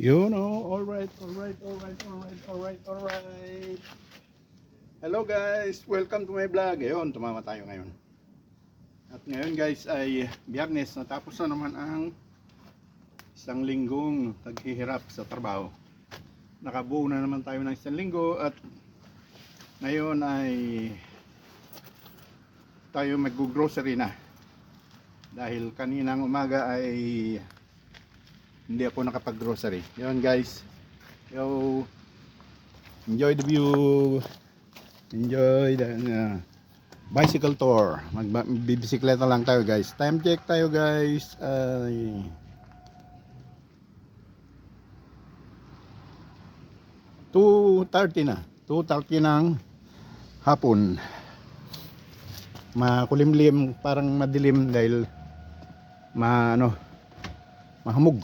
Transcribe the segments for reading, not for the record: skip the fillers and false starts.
Yun, oh, alright. Hello guys, welcome to my vlog. Ayun, tumama tayo ngayon. At ngayon guys ay Biyernes, natapos na naman ang isang linggong taghihirap sa trabaho. Nakabuo na naman tayo ng isang linggo at ngayon ay tayo mag-grocery na. Dahil kaninang umaga ay hindi ako nakapag-grocery. Yun guys. Yo, enjoy the view. Enjoy the bicycle tour. Magbibisikleta lang tayo guys. Time check tayo guys. Ay 2:30 na. 2:30 ng hapon. Makulimlim, parang madilim dahil mahamog.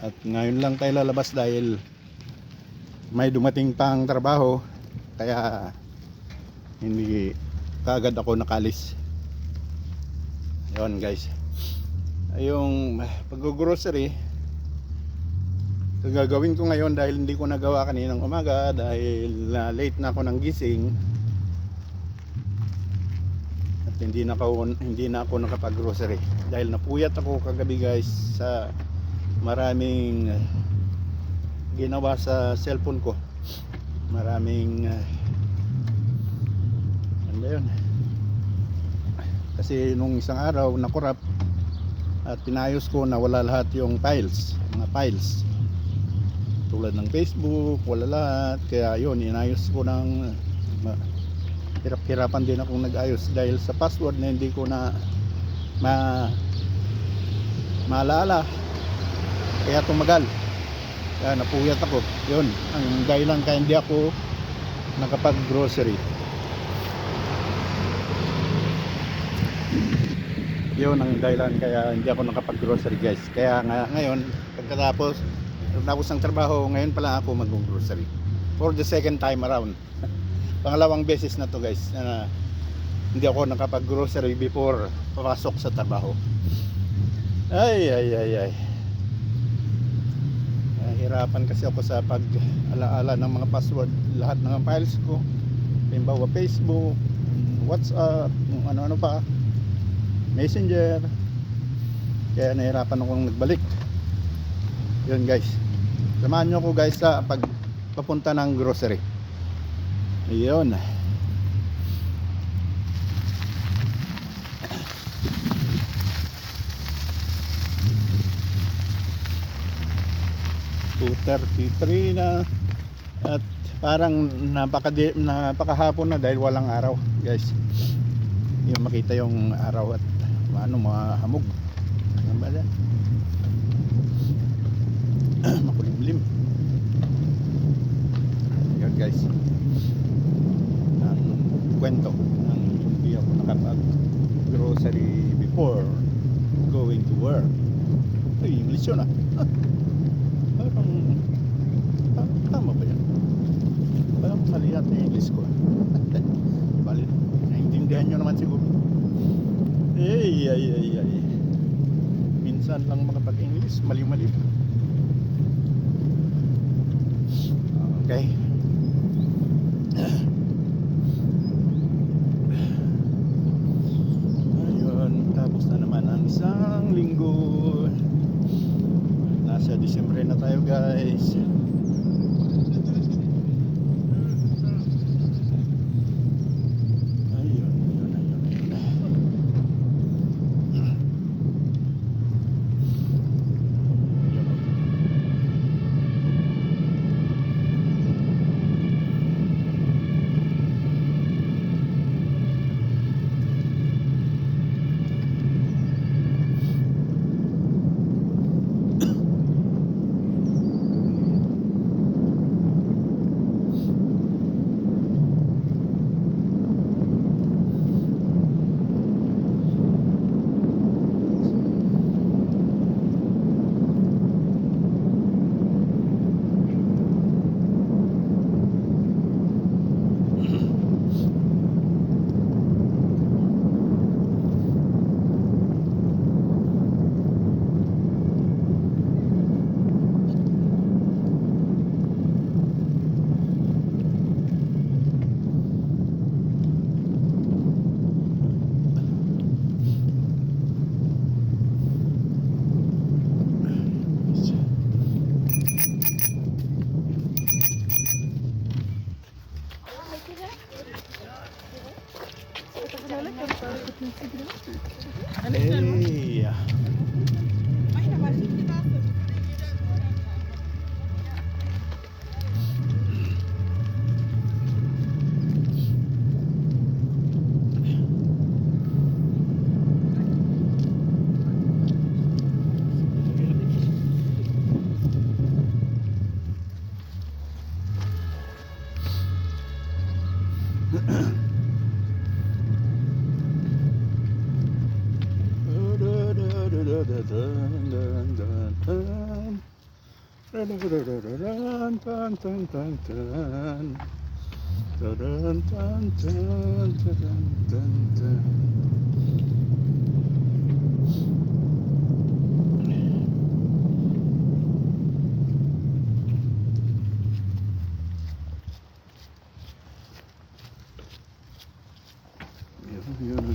At ngayon lang tayo lalabas dahil may dumating pang trabaho, kaya hindi kaagad ako nakalis. Yun guys, yung pag-grocery gagawin ko ngayon dahil hindi ko nagawa kaninang umaga dahil late na ako ng gising at hindi na ako nakapag-grocery dahil napuyat ako kagabi guys sa maraming ginawa sa cellphone ko. Maraming ano yun, kasi nung isang araw nakurap at pinayos ko na wala lahat yung mga files tulad ng Facebook, wala lahat. Kaya yun, inayos ko ng hirap-hirapan din akong nag-ayos dahil sa password na hindi ko na maalala. Kaya tumagal, kaya napuyat ako. Yun ang dahilan kaya hindi ako nakapag-grocery. Yun ang dahilan kaya hindi ako nakapag-grocery guys. Kaya ngayon pagkatapos ng trabaho, ngayon pala ako mag-grocery for the second time around. Pangalawang beses na to guys na hindi ako nakapag-grocery before papasok sa trabaho. Ay hirapan kasi ako sa pag-alaala ng mga password, lahat ng files ko, halimbawa Facebook, WhatsApp, ano-ano pa, Messenger. Kaya nahirapan akong nagbalik. Yun guys, samahan nyo ko guys sa papunta ng grocery. Yun. 2:33 na at parang napakahapon na dahil walang araw guys. Yung makita yung araw at mahamog. Ano ba yan? Makulimlim. Yun guys, ang kwento ng hindi ako nakapag grocery before going to work. Ay, English yun parang tama ba yan? Parang mali yata yung English ko. Bali, naintindihan nyo naman siguro. Ay minsan lang makapag-English, mali-mali. Okay. Ayun, tapos na naman ang isang linggo. Nasa Disyembre na tayo guys. Tan, tan, tan, tan. Tan, tan, tan, tan, tan, tan. Yun.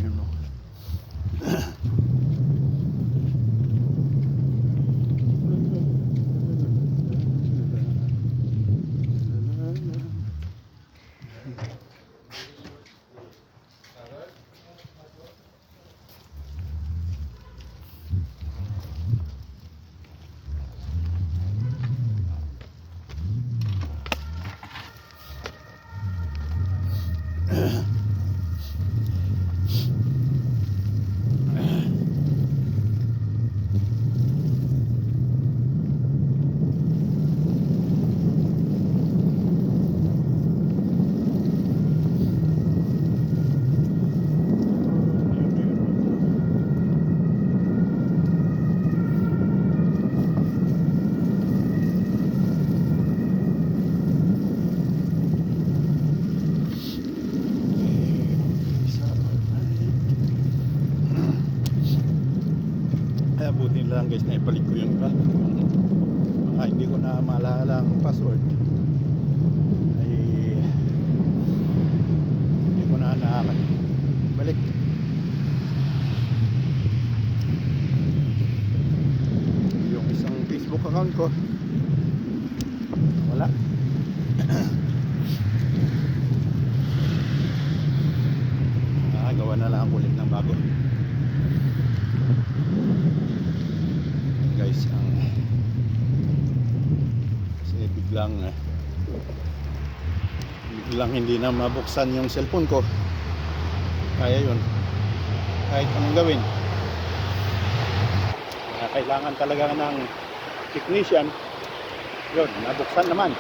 Kaya buti lang guys na ibalik ko yung mga hindi ko na maalala ang password ay hindi ko na balik. Yung isang Facebook account ko wala. Gawa na lang ulit ng bago guys. Kasi biglang hindi na mabuksan yung cellphone ko. Kaya yun, kahit anong gawin, kailangan talaga ng technician. Yun, nabuksan naman.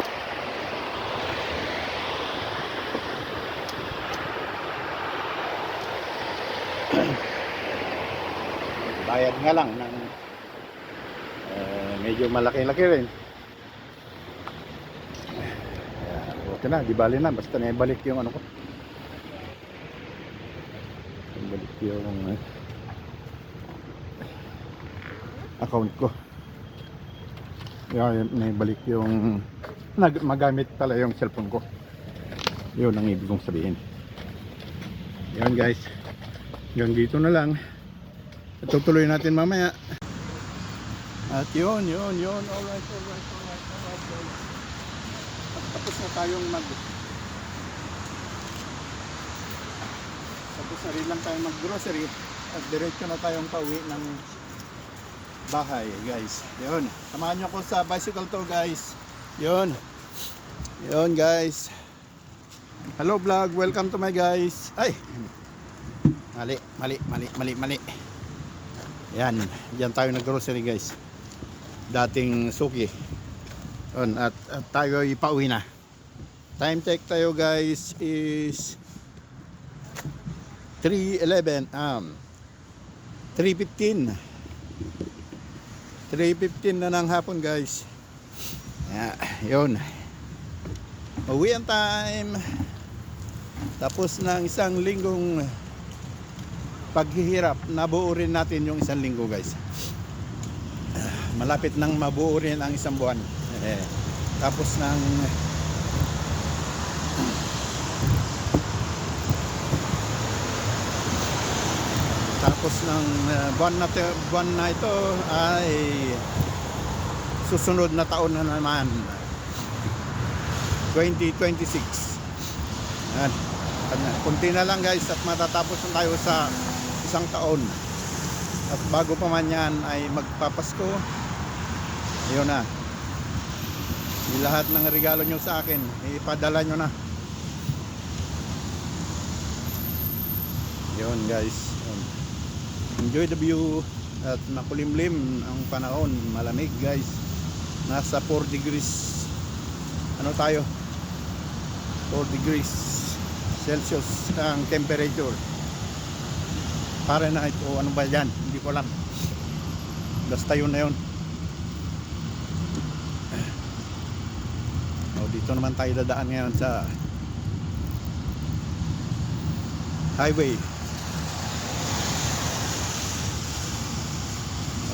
Bayad nga lang ng medyo malaki-laki rin. Okay na, di bali na, basta naibalik yung ano ko. Naibalik yung account ko. Naibalik yung magamit pala yung cellphone ko. Yun ang ibig kong sabihin. Yan guys, hanggang dito na lang. Tutuloy natin mamaya. At yun. Alright. Tapos na tayong tapos na rin lang tayong mag-grocery. At diretso na tayong pauwi ng bahay, guys. Yun. Samahan nyo ako sa bicycle tour, guys. Yun guys. Hello vlog. Welcome to my guys. Ay! Mali. Yan, diyan tayo nag-grocery guys. Dating suki. At tayo ipauwi na. Time check tayo guys is 3:15 na ng hapon guys. Yun. Uwi ang time. Tapos ng isang linggong paghihirap, nabuo rin natin yung isang linggo guys. Malapit nang mabuo rin ang isang buwan. Tapos ng buwan na ito ay susunod na taon na naman, 2026. Kunti na lang guys at matatapos na tayo sa isang taon. At bago pa man yan ay magpapasko. Ayun na, lahat ng regalo nyo sa akin ipadala nyo na. Yun guys, enjoy the view. At makulimlim ang panahon, malamig guys. Nasa 4 degrees ano tayo, 4 degrees Celsius ang temperature. Fahrenheit o ano ba yan, hindi ko alam. Basta yun na yun. dito naman tayo dadaan ngayon sa highway.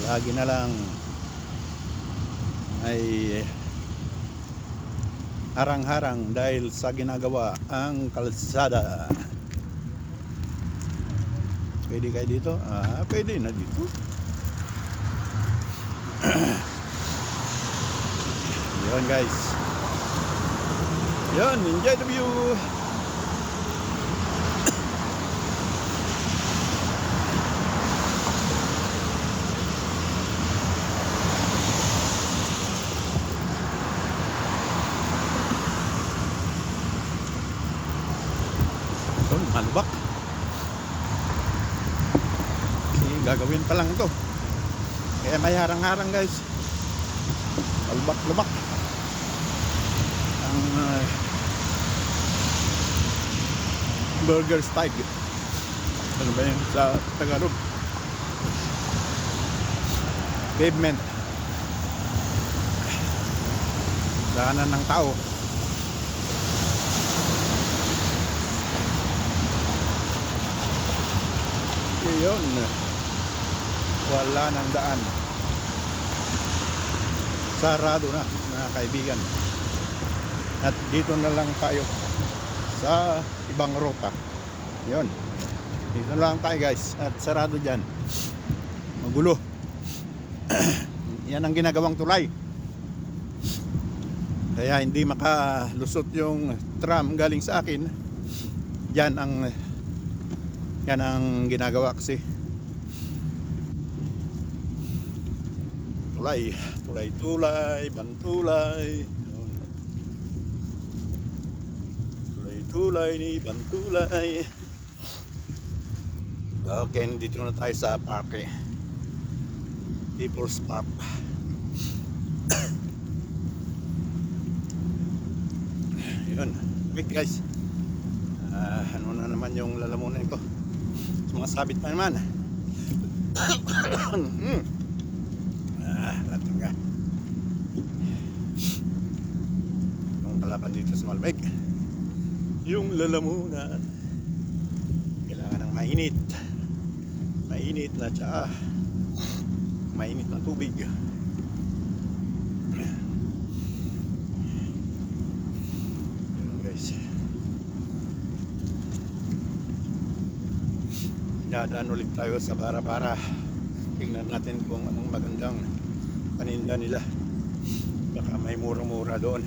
Lagi na lang ay harang-harang dahil sa ginagawa ang kalsada. Pwede kayo dito? Pwede na dito. Yun guys. Yun, enjoy the view. Yun, malubak. Kasi gagawin pa lang to. Kaya may harang-harang guys. Malubak-lubak. Ang burger steak. Ano ba yun sa Tagalog? Pavement. Daanan ng tao. Yun, wala nang daan, sarado na mga kaibigan, at dito na lang tayo sa ibang ruta. Yun, dito na lang tayo guys, at sarado dyan, magulo. Yan ang ginagawang tulay, kaya hindi makalusot yung tram galing sa akin. Yan ang ginagawa kasi. Tulay, bantulay. Tulay ni bantulay. Okay, dito na tayo sa parke. People's Park. Yun, wait guys. Ano na naman yung lalamunan ko? Sumasabit pa naman. Lating ka. Yung kalaban dito sa Malbeg, yung lalamunan, kailangan ng mainit na tsaa, mainit na tubig. Yun guys, dadaan ulit tayo sa para tingnan natin kung anong magandang paninda nila. Baka may mura-mura doon.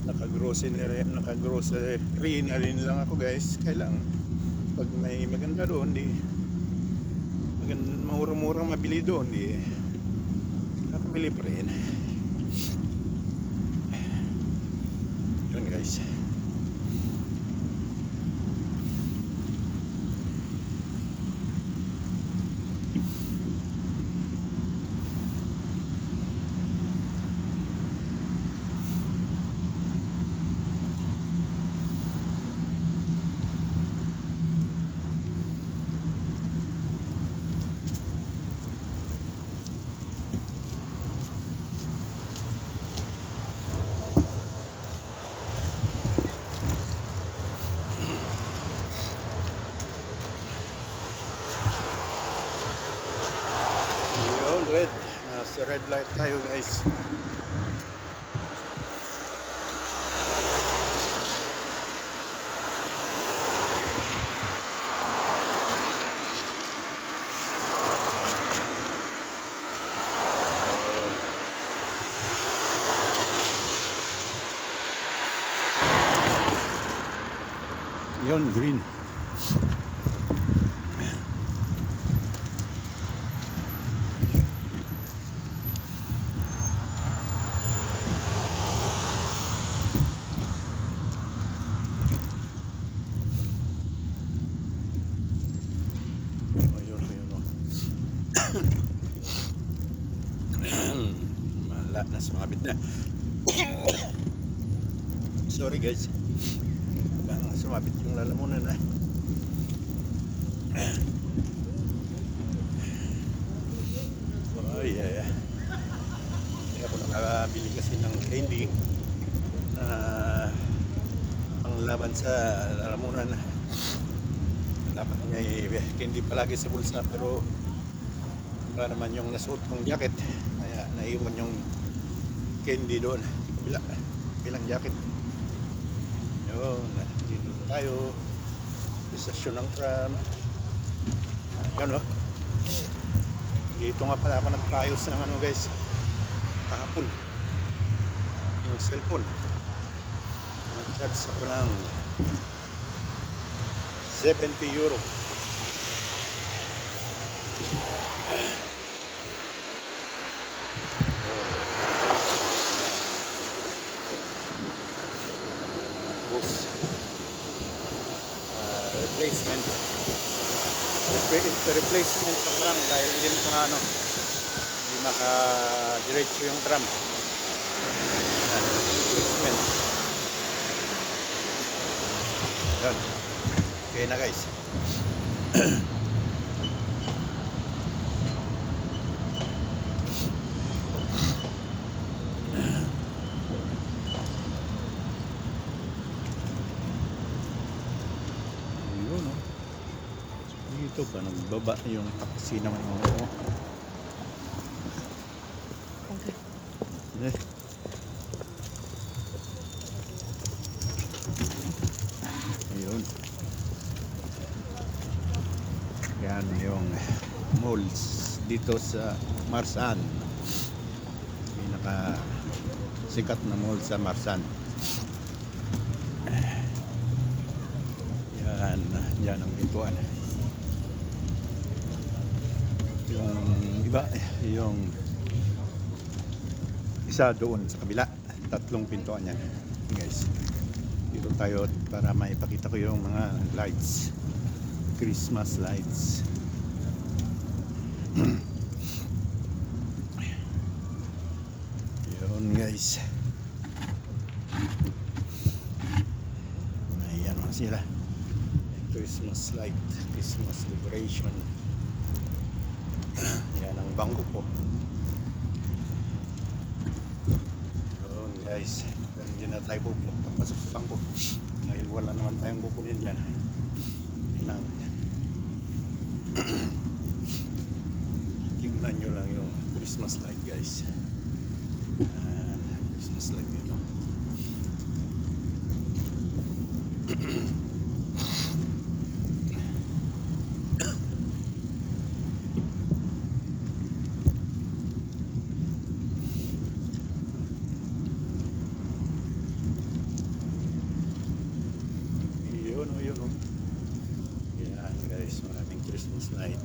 Naka-grocery na rin lang ako guys. Kailang pag may maganda doon, di mura-mura mabili doon, di nakabili pa rin. Yun guys. Red, nasa red light tayo guys. Yun, green. Wala na, sumabit na. Sorry guys, sumabit yung lalamunan na. Oh yeah. Kaya ako nakabili kasi ng candy na panglaban sa lalamunan. Dapat may candy palagi sa bulsa, pero wala naman yung nasuot kong jacket, kaya naiwan yung candy doon bilang jacket. Yun, dito tayo istasyon ng tram. Yan o, dito nga pala ako nagpayos ng ano guys, kahapon yung cellphone. Nag-charge ako ng €70. Replacement sa tram dahil hindi maka-diretso yung tram. Replacement. Yan. Okay na guys. Dito ba nagbaba yung taxi naman mo? Okay. Ayun. Yan yung malls dito sa Marsan. Pinaka sikat na mall sa Marsan. Yan ang pintuan. Yung iba, yung isa doon sa kabila, 3 pintuan yan guys. Dito tayo para maipakita ko yung mga lights, Christmas lights. Yun guys, ayan sila, Christmas light, Christmas decoration. Yan ang bangko po. Yun guys, hindi na tayo papasok sa bangko dahil wala naman tayong kukunin dyan. Tignan nyo lang yung Christmas light guys. Christmas light dito. Yan guys, maraming Christmas light.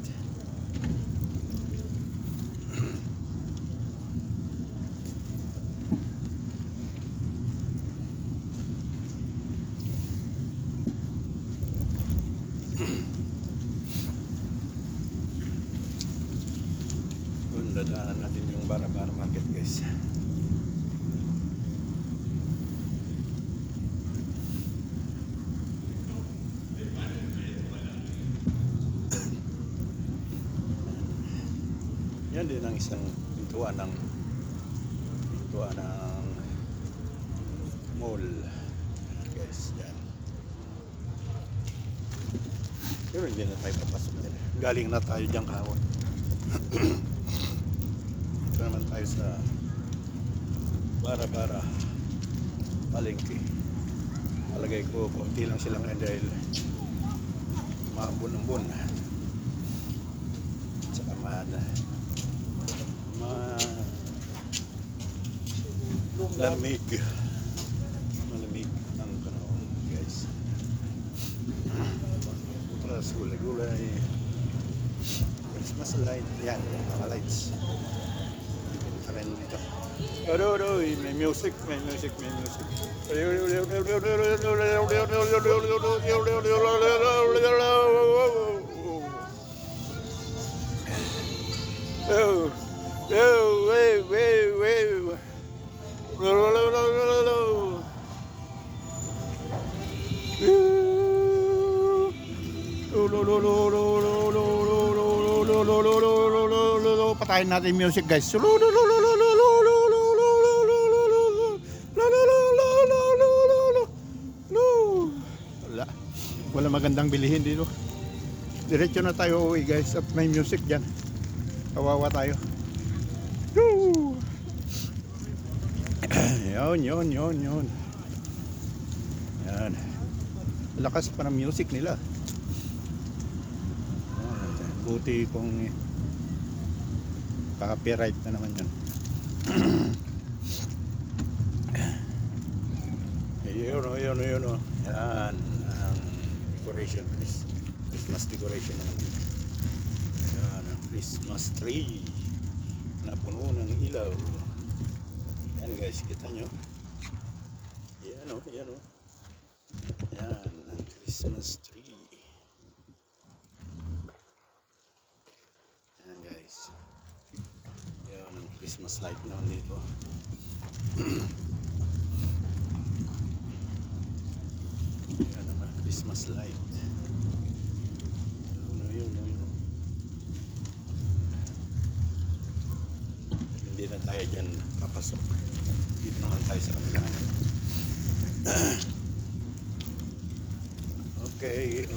Dadaanan natin yung Bara-Bara Market guys. Yan din ang isang pintuan ng mall guys. Yan. Pero hindi na tayo papasok din. Galing na tayo dyan kahapon. Ito naman tayo sa Bara-Bara palengke. Palagay ko konti lang silang dahil maambon-ambon. Tsaka malamig ang panahon guys. Plus gulay-gulay, Christmas light, yan mga lights. Dito rin dito. May music. Patayin natin music guys. Wala magandang bilihin dito. Diretso na tayo uwi guys at may music dyan. Kawawa tayo. Woo! Yun. Yan. Lakas pa ng music nila. Buti kung copyright na naman yun. Yun. Yan ang decoration. Christmas decoration naman. Yan ang Christmas tree na puno ng ilaw. Yan guys, kita nyo. Yan o. Yan ang Christmas tree. Yan guys. Yan ang Christmas light naman dito. Yan ang Christmas light. Yun. Hindi na tayo dyan papasok. Dito naman tayo sa kabila. Okay.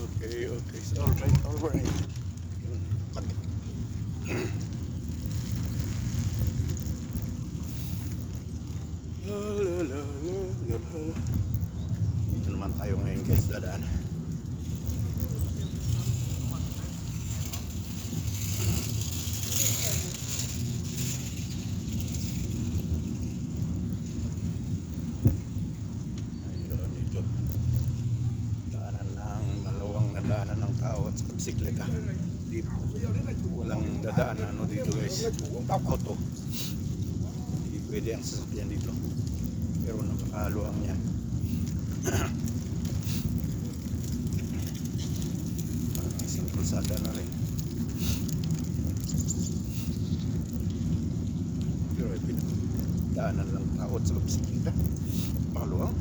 So, alright. Yun. Dito naman tayo ngayon guys, dadaan. Daanan ng tao at sa bisikleta dito. Walang dadaanan dito guys. Auto. Hindi pwede ang sasakyan dito. Pero napakaluang yan. Isang kalsada na rin. Pero daanan lang tao at sa bisikleta. Napakaluang.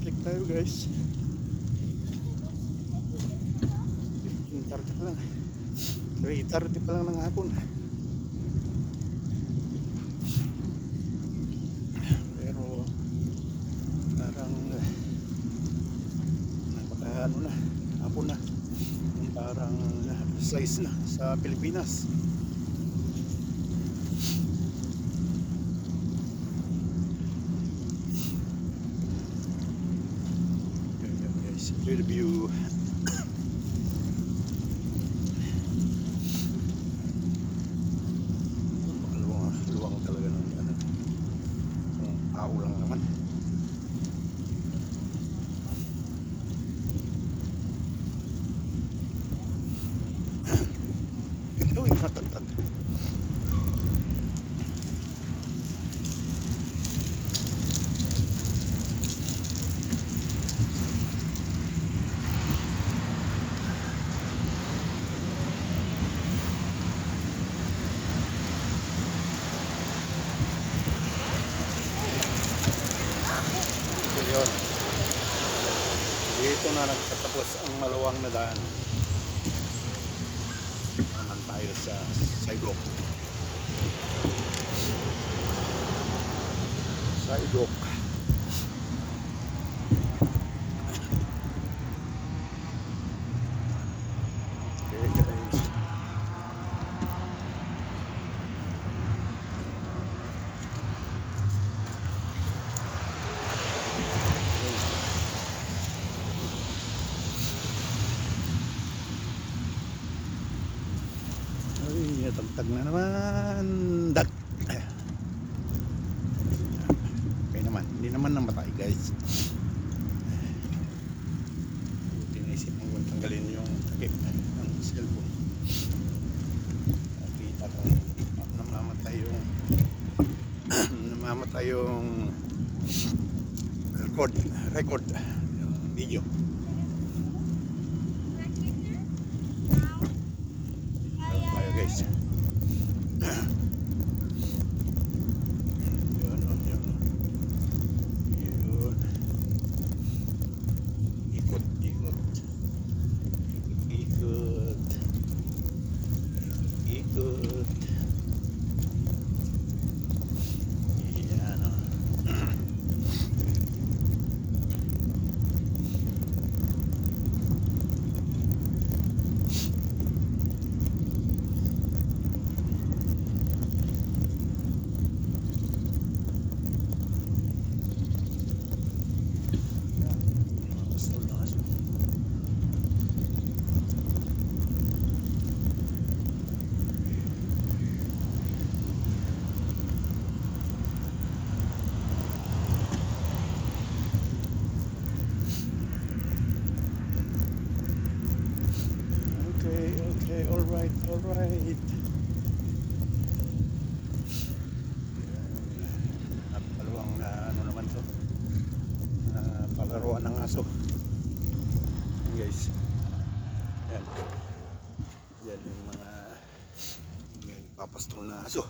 Click tayo guys. 15:30 pa lang. 3:30 pa lang ng hapon. Pero parang napakaano na, hapon na. Parang size na sa Pilipinas. Enjoy the view. Luwang talaga ng ano. Kung tao lang naman. Ito yung matantad. Yun. Dito na nagtatapos ang maluwang na daan. Naman tayo sa sidewalk. Okay guys. Natagtag na naman. Okay naman. Hindi naman namatay guys. Tinisip mo kung tanggalin yung takip ng cellphone. Nakita kong namamatay yung record. video. Tayo guys. Yun, oh, yun. Yun. Ikot, ikot. Ikot. Ikot. Yan, oh. Okay, alright. Napakaluwang na ano naman to. Palaruan ng aso. Yan guys. Yan. Yan yung mga papastol na aso.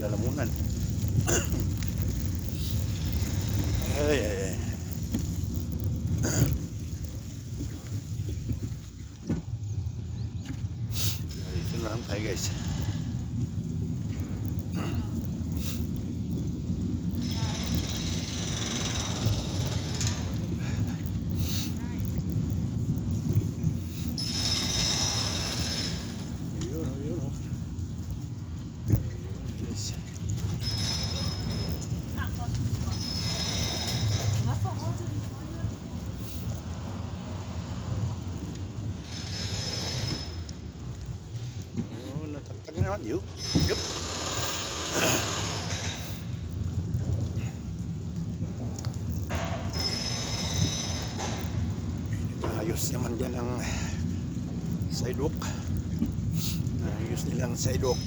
Lalamunan. Ay. Dito na lang tayo guys. Naman yuk. Yup. Ayos naman dyan ang sidewalk. Ayos nilang sidewalk.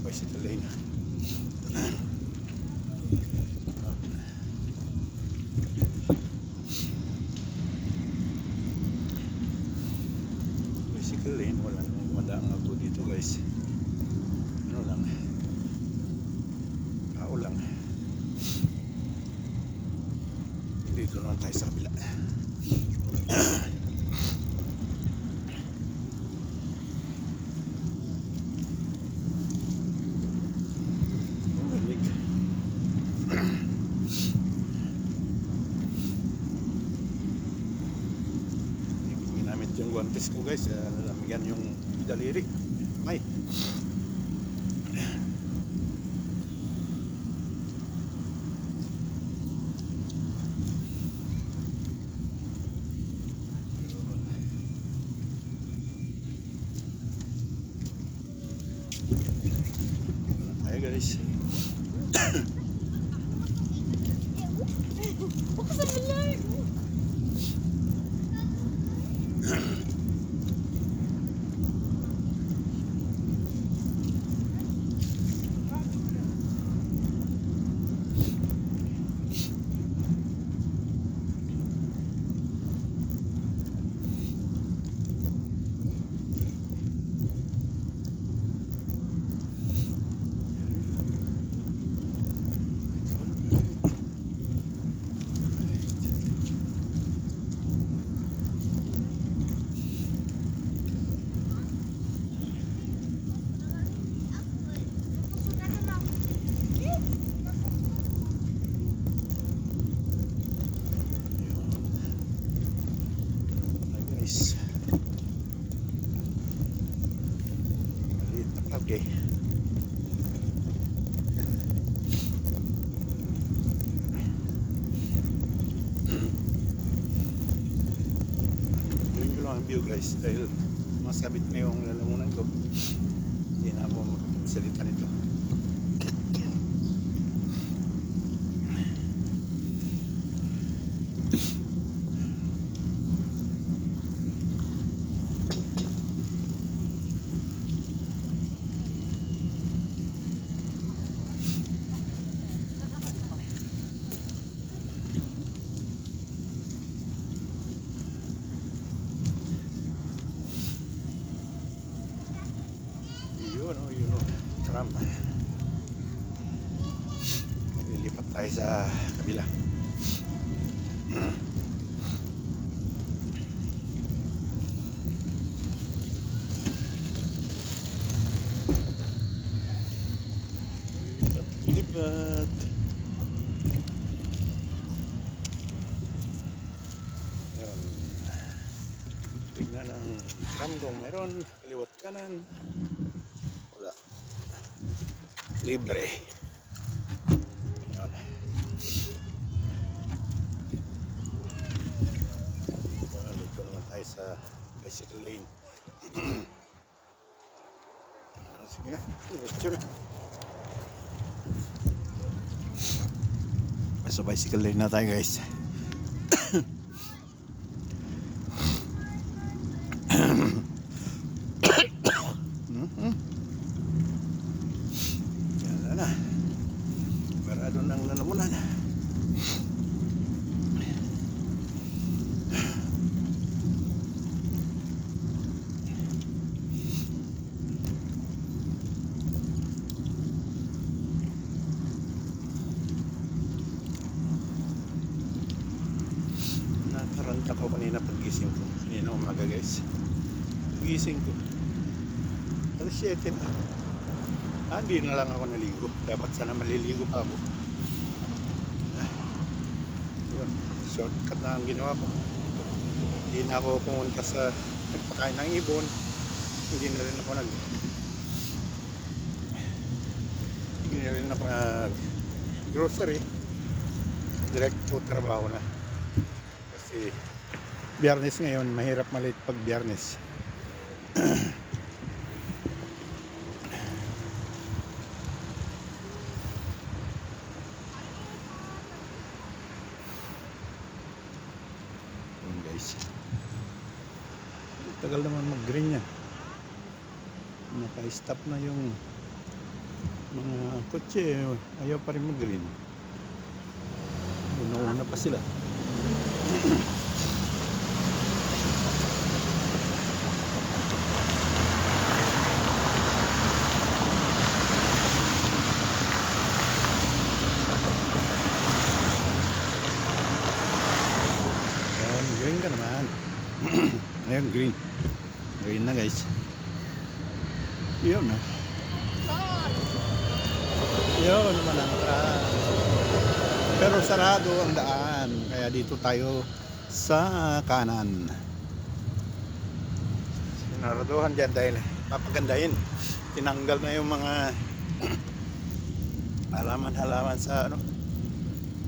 Bicycle lane. Bicycle lane, wala nang madaang auto dito guys. Ano lang, tao lang. Dito naman tayo sa kabila. Yung guantes ko guys, lamigyan yung daliri. May ay guys. Okay. Yun ko lang ang view guys dahil masabit na yung lalamunan ko. Hindi na ako magsalita nito. Yun o, tram. Lilipat tayo sa kabila. Lipat. Yun. Tignan ang tram kung meron. Kaliwat kanan. Wala. Libre. Yun. Dito naman tayo sa bicycle lane. Sige na. Diretso na. Sa bicycle lane na tayo guys. Yan na. Parado ng lalamunan. Nataranta ko kanina pag-gising ko. Kanina umaga guys. Pag-gising ko. Alas 7 na. Hindi na lang ako naligo. Dapat sana maliligo pa ako. Yun. Shortcut na ang ginawa ko. Hindi na ako pumunta sa nagpakain ng ibon. Hindi na rin ako grocery. Direct to trabaho na. Kasi Biyernes ngayon, mahirap malit pag Biyernes. Yun guys. Tagal naman mag-green yan. Naka-stop na yung mga kotse. Ayaw pa rin mag-green. Una pa sila. Green ka naman. Ayun, green. Green na guys. Yun na. Yun naman ang daan. Pero sarado ang daan. Kaya dito tayo sa kanan. Sinaraduhan dyan dahil papagandahin. Tinanggal na yung mga halaman-halaman sa ano,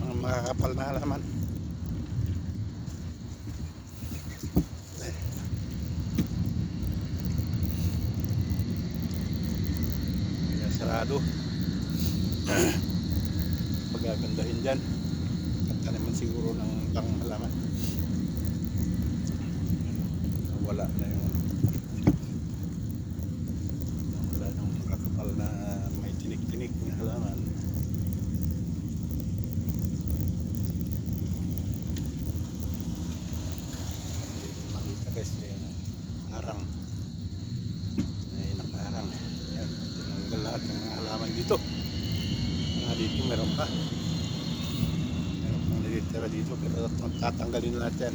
mga makakapal na halaman. Sarado. Pagagandahin dyan at naman siguro ng panghalaman. Wala na yung makakapal na may tinik-tinik na halaman. Makita kasi yung arang ay nakarang. Yan, tinanggal lahat ng mga halaman dito. Dito meron pa nalitira dito pero magtatanggalin natin.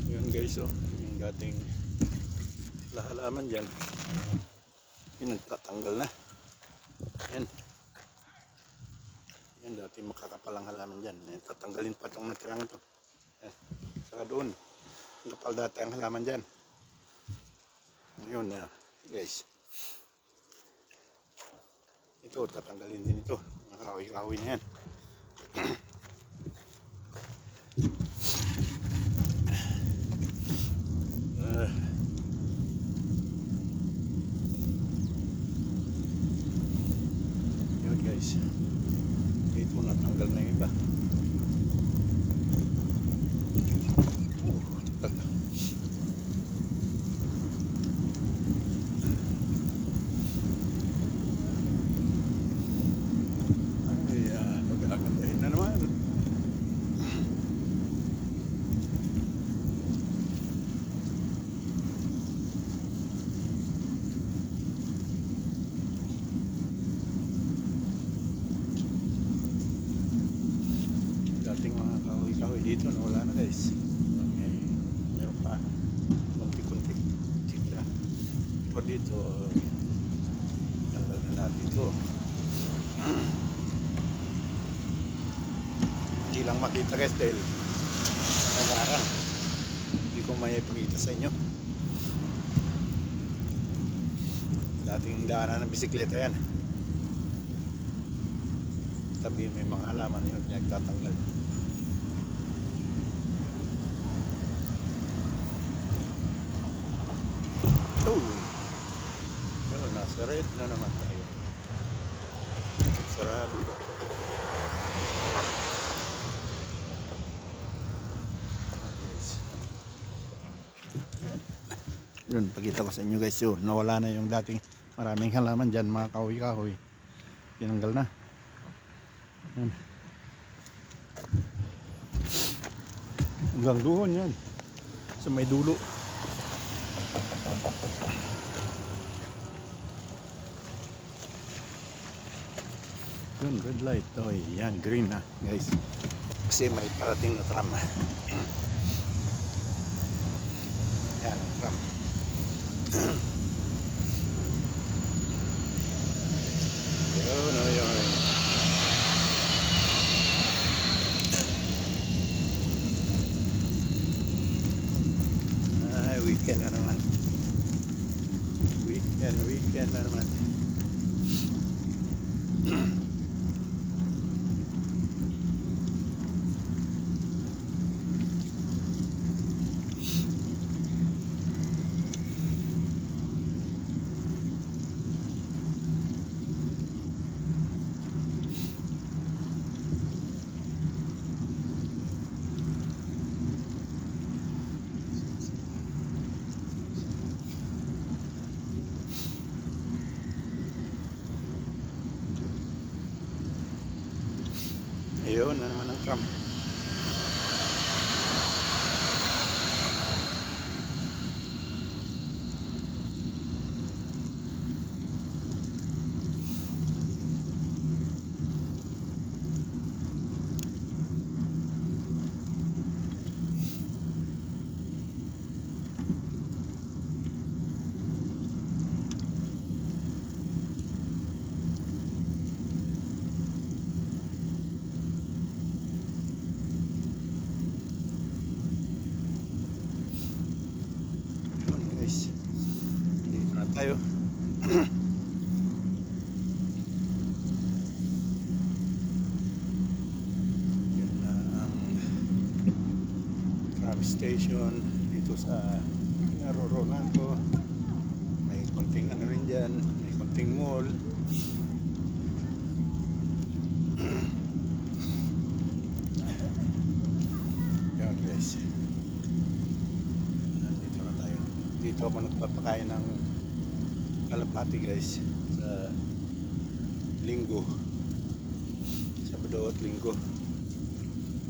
Yun guys, oh, yung dating halaman dyan yung nagtatanggal na. Yan Yan, dati makakapalang halaman dyan. Tatanggalin pa itong natirang ito. Saka doon. Ang kapal dati ang halaman dyan. Ngayon na, guys. Ito, tatanggalin din ito. Mga kahoy-kahoy na yan. Yun guys. Dito natanggal na yung iba. Magagandahin na naman. Dating mga kahoy-kahoy dito nawala na guys. Okay. Meron pa kunti-kunti tira. Ito dito tanggal na natin ito. Hindi lang makita guys dahil nagarang. Hindi ko may ipakita sa inyo. Dating daanan ng bisikleta yan. Tabi may mga halaman yun nagtatanggal. Oh, well, nasa red na naman tayo. Sarado. Yun, pakita ko sa inyo guys yun. Nawala na yung dating maraming halaman dyan, mga kahoy-kahoy. Tinanggal na. Yan. Hanggang doon yan. Sa may dulo. Yun, red light. Oh, yan, green na guys. Kasi may parating na tram. Yan, tram. Yun, yun. Ay, weekend na naman. Weekend na naman. Ayun na naman ang tram. Dito na tayo. Yan na ang tram station dito sa naroronan ko. May konting ano rin dyan, may konting mall. Yan guys. Dito na tayo. Dito ako nagpapakain ng kalapati guys sa linggo, Sabado at linggo.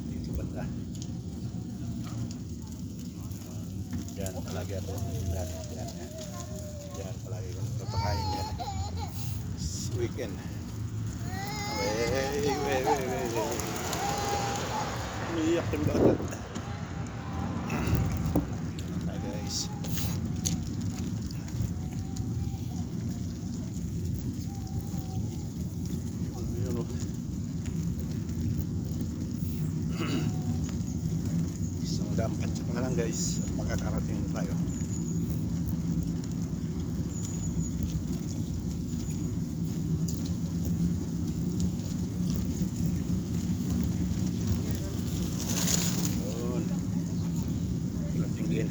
Dito banda yan palagi ako yan palagi ako nagpapakain yan weekend. Wey umiiyak yung bata. Hi guys. dapat na lang guys, makakarating tayo. Yun, karating din.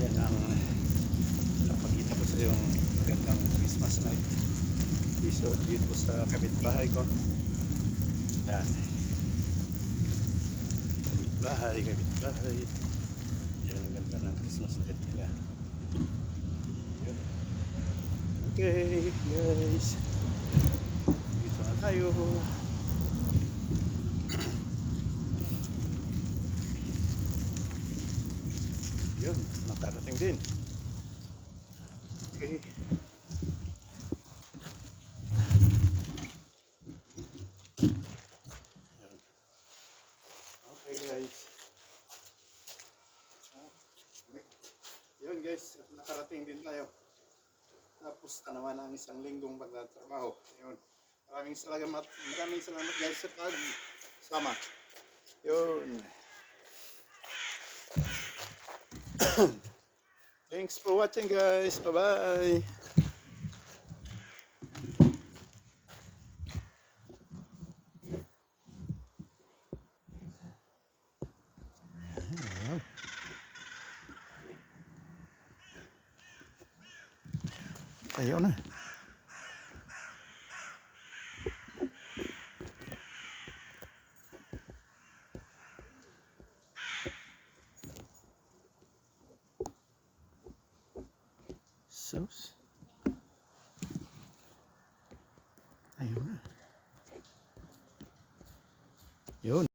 Yan ang napakita ko sa yung magandang Christmas night dito sa kapitbahay ko. Yan, kapitbahay. Yan ang ganda ng Christmas night nila. Yun. Okay guys, dito na tayo. Yun, nakarating din. Okay. Yun. Okay guys. Yun guys, nakarating din tayo. Tapos naman ang isang linggong pagtatrabaho. Yun. Maraming salamat guys sa pagsama. Yun. Thanks for watching guys. Bye-bye. Ayaw na. Sauce. Ayaw na. Yun.